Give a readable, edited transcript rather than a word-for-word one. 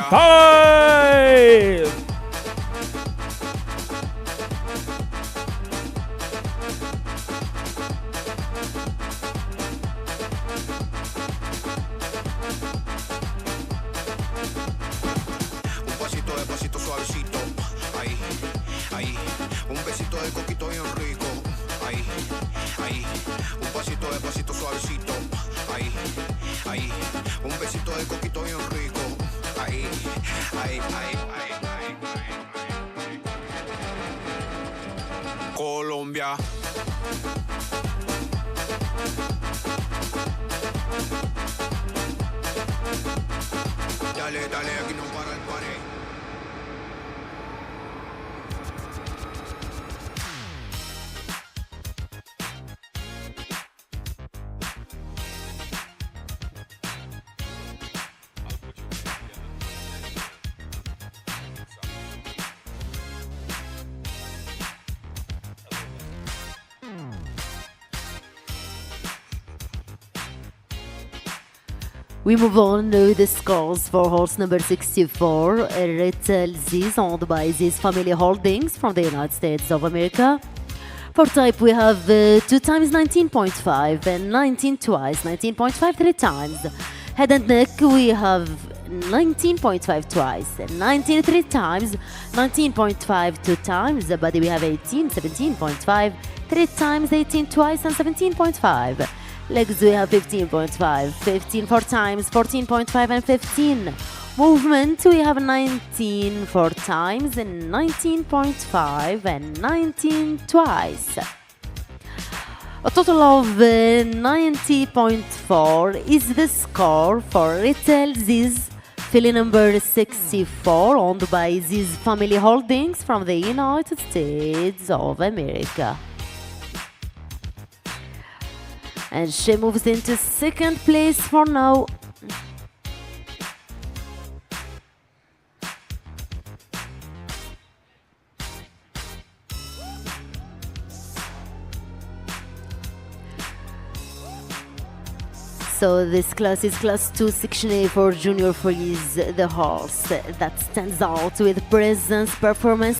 25. Colombia. Dale, dale, aquí no para el party. We move on to the scores for horse number 64, Retail Z's, owned by Z's Family Holdings from the United States of America. For type, we have 2 times 19.5 and 19 twice, 19.5 3 times. Head and neck, we have 19.5 twice and 19 3 times, 19.5 2 times. The body, we have 18, 17.5 3 times, 18 twice and 17.5. Legs, we have 15.5, 15 4 times, 14.5 and 15. Movement, we have 19 4 times and 19.5 and 19 twice. A total of 90.4 is the score for Retail Z's filly number 64, owned by Z's Family Holdings from the United States of America. And she moves into second place for now. So this class is class 2, section A for junior fillies, the horse that stands out with presence, performance